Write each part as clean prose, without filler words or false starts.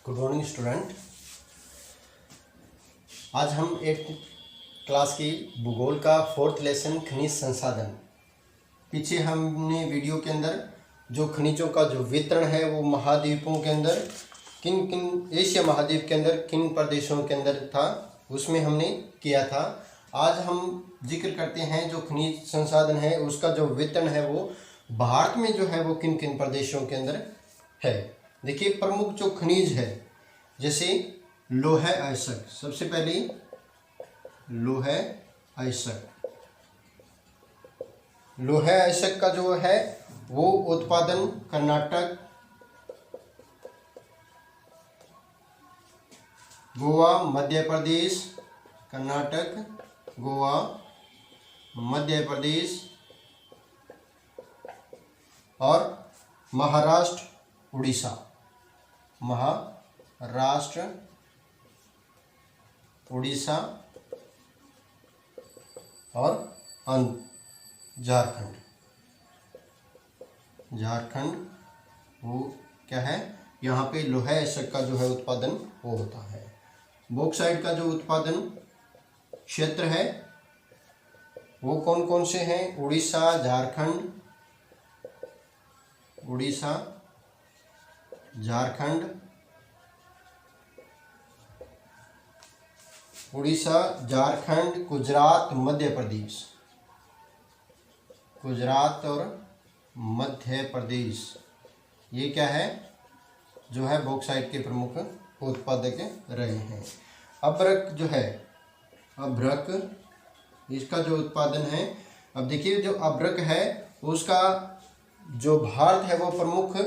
Good morning student. आज हम एक क्लास की भूगोल का फोर्थ लेसन खनिज संसाधन। पीछे हमने वीडियो के अंदर जो खनिजों का जो वितरण है वो महाद्वीपों के अंदर किन किन एशिया महाद्वीप के अंदर किन प्रदेशों के अंदर था उसमें हमने किया था। आज हम जिक्र करते हैं जो खनिज संसाधन है उसका जो वितरण है वो भारत में जो है वो किन किन प्रदेशों के अंदर है। देखिए प्रमुख जो खनिज है जैसे लौह अयस्क, सबसे पहले लौह अयस्क। लौह अयस्क का जो है वो उत्पादन कर्नाटक, गोवा, मध्य प्रदेश, कर्नाटक, गोवा, मध्य प्रदेश और महाराष्ट्र, उड़ीसा, महाराष्ट्र, उड़ीसा और झारखंड। झारखंड वो क्या है, यहाँ पे लौह अयस्क का जो है उत्पादन वो होता है। बॉक्साइट का जो उत्पादन क्षेत्र है वो कौन कौन से हैं, उड़ीसा, झारखंड, उड़ीसा, झारखंड, उड़ीसा, झारखंड, गुजरात, मध्य प्रदेश, गुजरात और मध्य प्रदेश। ये क्या है जो है बॉक्साइट के प्रमुख उत्पादक रहे हैं। अभ्रक जो है, अभ्रक इसका जो उत्पादन है, अब देखिए जो अभ्रक है उसका जो भारत है वो प्रमुख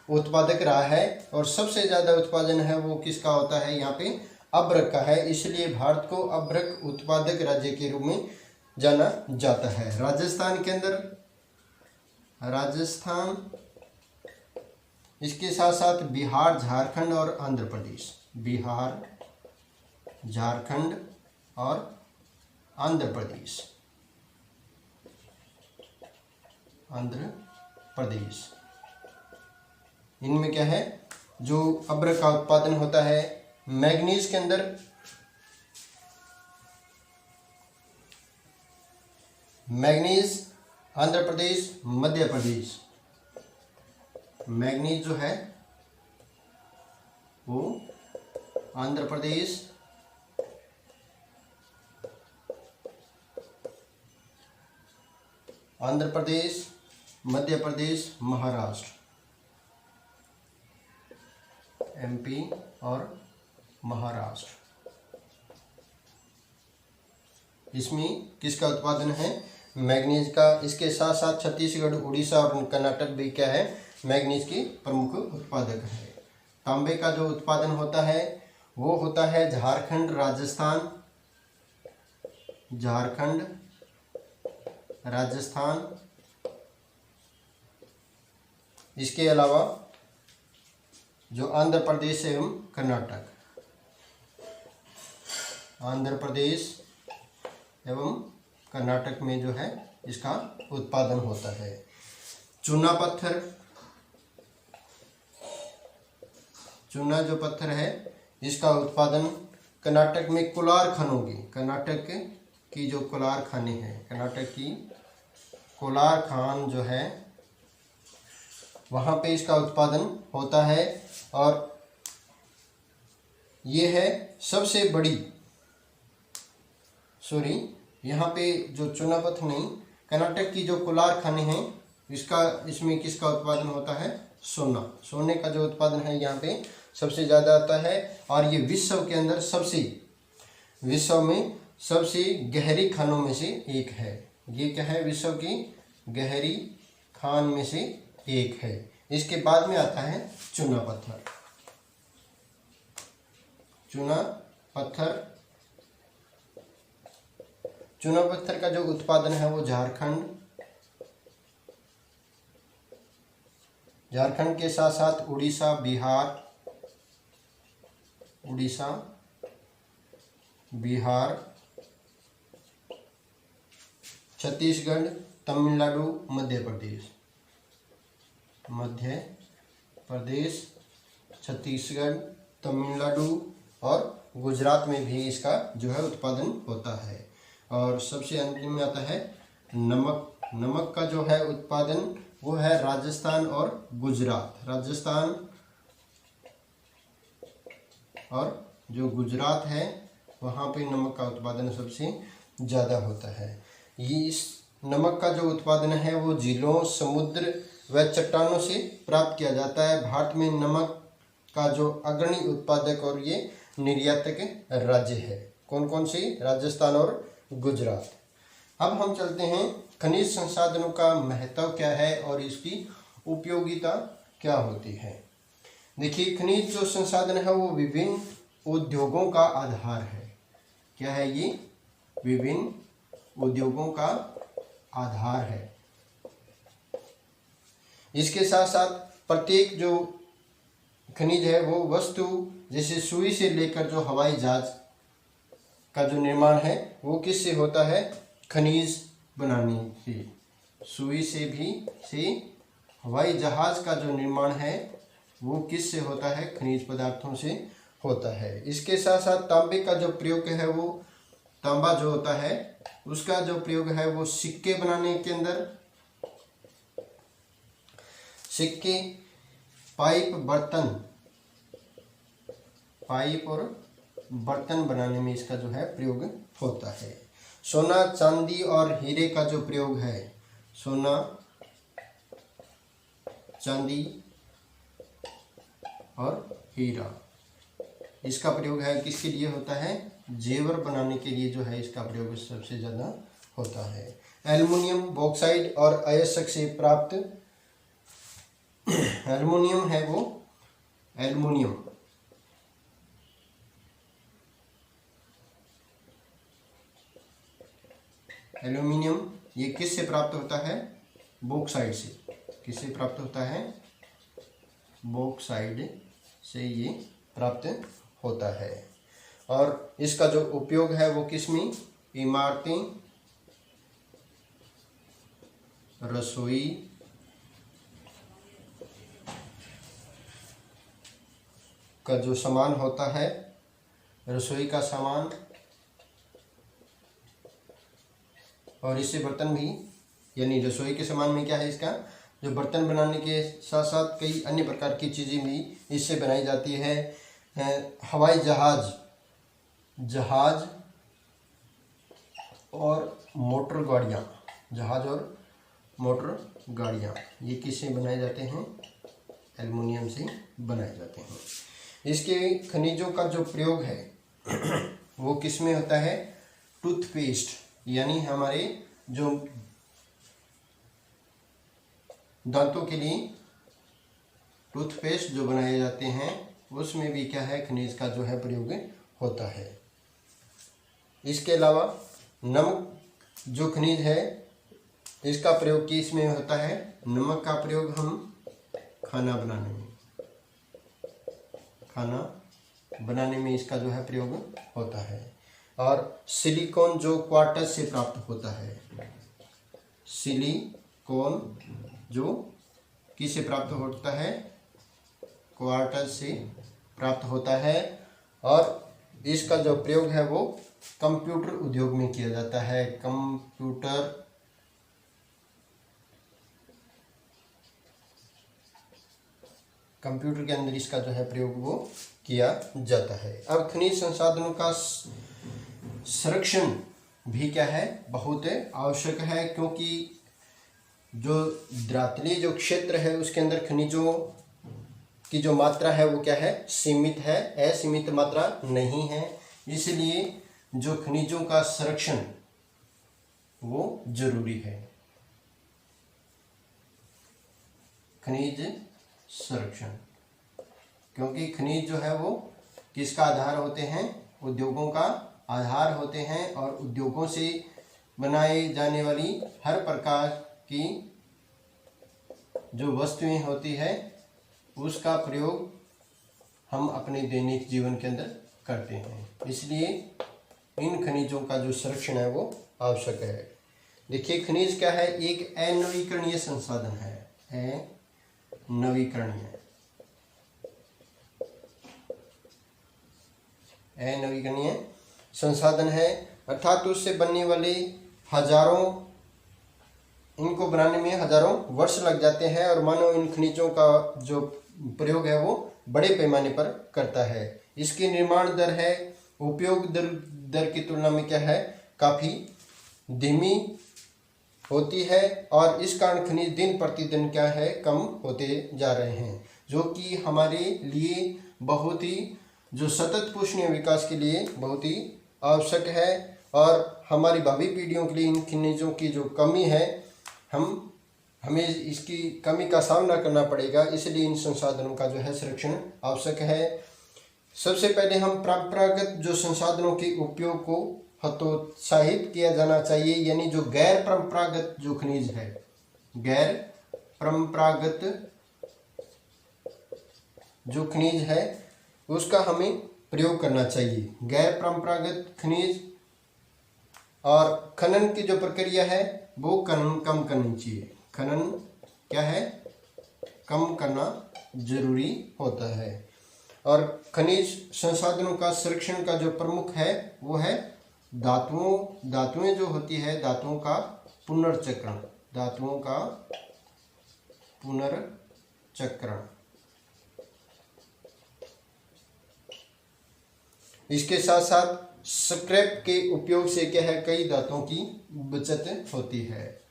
उत्पादक रहा है और सबसे ज़्यादा उत्पादन है वो किसका होता है, यहाँ पे अभ्रक का है। इसलिए भारत को अभ्रक उत्पादक राज्य के रूप में जाना जाता है। राजस्थान के अंदर, राजस्थान, इसके साथ साथ बिहार, झारखंड और आंध्र प्रदेश, बिहार, झारखंड और आंध्र प्रदेश, आंध्र प्रदेश, इनमें क्या है जो अभ्रक का उत्पादन होता है। मैग्नीज के अंदर मैग्नीज आंध्र प्रदेश, मध्य प्रदेश, मैग्नीज जो है वो आंध्र प्रदेश, आंध्र प्रदेश, मध्य प्रदेश, महाराष्ट्र, एमपी और महाराष्ट्र, इसमें किसका उत्पादन है, मैग्नीज का। इसके साथ साथ छत्तीसगढ़, उड़ीसा और कर्नाटक भी क्या है, मैग्नीज की प्रमुख उत्पादक है। तांबे का जो उत्पादन होता है वो होता है झारखंड, राजस्थान, झारखंड, राजस्थान, इसके अलावा जो आंध्र प्रदेश एवं कर्नाटक, आंध्र प्रदेश एवं कर्नाटक में जो है इसका उत्पादन होता है। चूना पत्थर, चूना जो पत्थर है इसका उत्पादन कर्नाटक में कोलार खानों की, कर्नाटक की जो कोलार खाने हैं, कर्नाटक की कोलार खान जो है वहाँ पे इसका उत्पादन होता है। और ये है सबसे बड़ी, सॉरी यहाँ पे जो चूना पत्थर नहीं, कर्नाटक की जो कोलार खाने हैं इसका, इसमें किसका उत्पादन होता है, सोना, सोने का जो उत्पादन है यहाँ पे सबसे ज़्यादा आता है। और ये विश्व के अंदर विश्व में सबसे गहरी खानों में से एक है। ये क्या है, विश्व की गहरी खान में से एक है। इसके बाद में आता है चूना पत्थर। चूना पत्थर, चूना पत्थर का जो उत्पादन है वो झारखंड, झारखंड के साथ साथ उड़ीसा, बिहार, उड़ीसा, बिहार, छत्तीसगढ़, तमिलनाडु, मध्य प्रदेश, मध्य प्रदेश, छत्तीसगढ़, तमिलनाडु और गुजरात में भी इसका जो है उत्पादन होता है। और सबसे अंतिम में आता है नमक। नमक का जो है उत्पादन वो है राजस्थान और गुजरात। राजस्थान और जो गुजरात है वहाँ पे नमक का उत्पादन सबसे ज़्यादा होता है। ये इस नमक का जो उत्पादन है वो झीलों, समुद्र व चट्टानों से प्राप्त किया जाता है। भारत में नमक का जो अग्रणी उत्पादक और ये निर्यातक राज्य है। कौन कौन सी? राजस्थान और गुजरात। अब हम चलते हैं खनिज संसाधनों का महत्व क्या है और इसकी उपयोगिता क्या होती है। देखिए, खनिज जो संसाधन है वो विभिन्न उद्योगों का आधार है। क्या है ये? विभिन्न उद्योगों का आधार है। इसके साथ साथ प्रत्येक जो खनिज है वो वस्तु, जैसे सुई से लेकर जो हवाई जहाज का जो निर्माण है वो किससे होता है? खनिज बनाने से। सुई से हवाई जहाज का जो निर्माण है वो किससे होता है? खनिज पदार्थों से होता है। इसके साथ साथ तांबे का जो प्रयोग है वो, तांबा जो होता है उसका जो प्रयोग है वो सिक्के बनाने के अंदर, सिक्के, पाइप और बर्तन बनाने में इसका जो है प्रयोग होता है। सोना, चांदी और हीरे का जो प्रयोग है, सोना, चांदी और हीरा, इसका प्रयोग है किसके लिए होता है? जेवर बनाने के लिए जो है इसका प्रयोग सबसे ज़्यादा होता है। एल्युमिनियम, बॉक्साइट और अयस्क से प्राप्त एल्युमिनियम है वो, एल्युमिनियम ये किससे प्राप्त होता है? बॉक्साइट से। किससे प्राप्त होता है? बॉक्साइट से ये प्राप्त होता है। और इसका जो उपयोग है वो किसमें? इमारतें, रसोई, का जो सामान होता है, रसोई का सामान, और इससे बर्तन भी, यानी रसोई के सामान में क्या है इसका, जो बर्तन बनाने के साथ साथ कई अन्य प्रकार की चीज़ें भी इससे बनाई जाती है। हवाई जहाज और मोटर गाड़ियाँ, जहाज और मोटर गाड़ियाँ ये किससे बनाए जाते हैं? एल्युमिनियम से बनाए जाते हैं। इसके खनिजों का जो प्रयोग है वो किस में होता है? टूथपेस्ट, यानी हमारे जो दांतों के लिए टूथपेस्ट जो बनाए जाते हैं उसमें भी क्या है? खनिज का जो है प्रयोग होता है। इसके अलावा नमक जो खनिज है इसका प्रयोग किस में होता है? नमक का प्रयोग हम खाना बनाने में इसका जो है प्रयोग होता है। और सिलिकॉन जो क्वार्टज से प्राप्त होता है, सिलिकॉन जो किससे प्राप्त होता है? क्वार्टज से प्राप्त होता है। और इसका जो प्रयोग है वो कंप्यूटर उद्योग में किया जाता है। कंप्यूटर के अंदर इसका जो है प्रयोग वो किया जाता है। अब खनिज संसाधनों का संरक्षण भी क्या है? बहुत आवश्यक है, क्योंकि जो द्रातलीय जो क्षेत्र है उसके अंदर खनिजों की जो मात्रा है वो क्या है? सीमित है, असीमित मात्रा नहीं है। इसलिए जो खनिजों का संरक्षण वो जरूरी है। खनिज संरक्षण, क्योंकि खनिज जो है वो किसका आधार होते हैं? उद्योगों का आधार होते हैं। और उद्योगों से बनाई जाने वाली हर प्रकार की जो वस्तुएं होती है उसका प्रयोग हम अपने दैनिक जीवन के अंदर करते हैं। इसलिए इन खनिजों का जो संरक्षण है वो आवश्यक है। देखिए, खनिज क्या है? एक अनवीकरणीय संसाधन है। नवीकरणीय अनवीकरणीय संसाधन है, अर्थात उससे बनने वाले इनको बनाने में हजारों वर्ष लग जाते हैं और मानव इन खनिजों का जो प्रयोग है वो बड़े पैमाने पर करता है। इसकी निर्माण दर है उपयोग दर की तुलना में क्या है, काफ़ी धीमी होती है और इस कारण खनिज दिन प्रतिदिन क्या है, कम होते जा रहे हैं, जो कि हमारे लिए बहुत ही जो सतत पोषणीय विकास के लिए बहुत ही आवश्यक है और हमारी भावी पीढ़ियों के लिए इन खनिजों की जो कमी है हमें इसकी कमी का सामना करना पड़ेगा। इसलिए इन संसाधनों का जो है संरक्षण आवश्यक है। सबसे पहले हम परंपरागत जो संसाधनों के उपयोग को हतोत्साहित किया जाना चाहिए, यानी जो गैर परंपरागत जो खनिज है, गैर परंपरागत जो खनिज है उसका हमें प्रयोग करना चाहिए। गैर परंपरागत खनिज और खनन की जो प्रक्रिया है वो कम करनी चाहिए। खनन क्या है, कम करना जरूरी होता है। और खनिज संसाधनों का संरक्षण का जो प्रमुख है वो है धातुएं जो होती है, धातुओं का पुनर्चक्रण। इसके साथ साथ स्क्रैप के उपयोग से क्या है, कई धातुओं की बचत होती है।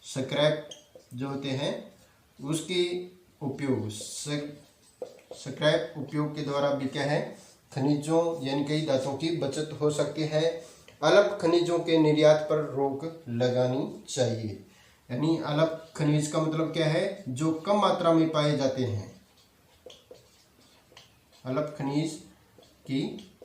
स्क्रैप जो होते हैं उसकी उपयोग स्क्रैप उपयोग के द्वारा भी क्या है, खनिजों यानी कई धातुओं की बचत हो सकती है। अलप खनिजों के निर्यात पर रोक लगानी चाहिए, यानी अलप खनिज का मतलब क्या है, जो कम मात्रा में पाए जाते हैं। अलप खनिज की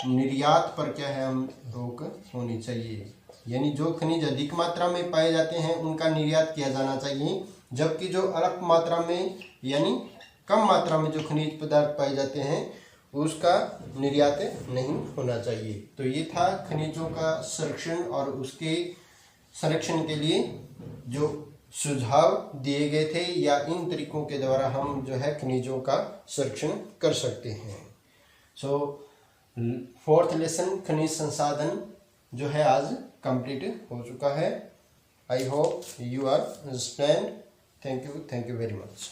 निर्यात पर क्या है, हम रोक होनी चाहिए, यानी जो खनिज अधिक मात्रा में पाए जाते हैं उनका निर्यात किया जाना चाहिए, जबकि जो अल्प मात्रा में यानी कम मात्रा में जो खनिज पदार्थ पाए जाते हैं उसका निर्यात नहीं होना चाहिए। तो ये था खनिजों का संरक्षण और उसके संरक्षण के लिए जो सुझाव दिए गए थे, या इन तरीकों के द्वारा हम जो है खनिजों का संरक्षण कर सकते हैं। सो 4th लेसन खनिज संसाधन जो है आज कंप्लीट हो चुका है। I hope you are understand. Thank you very much.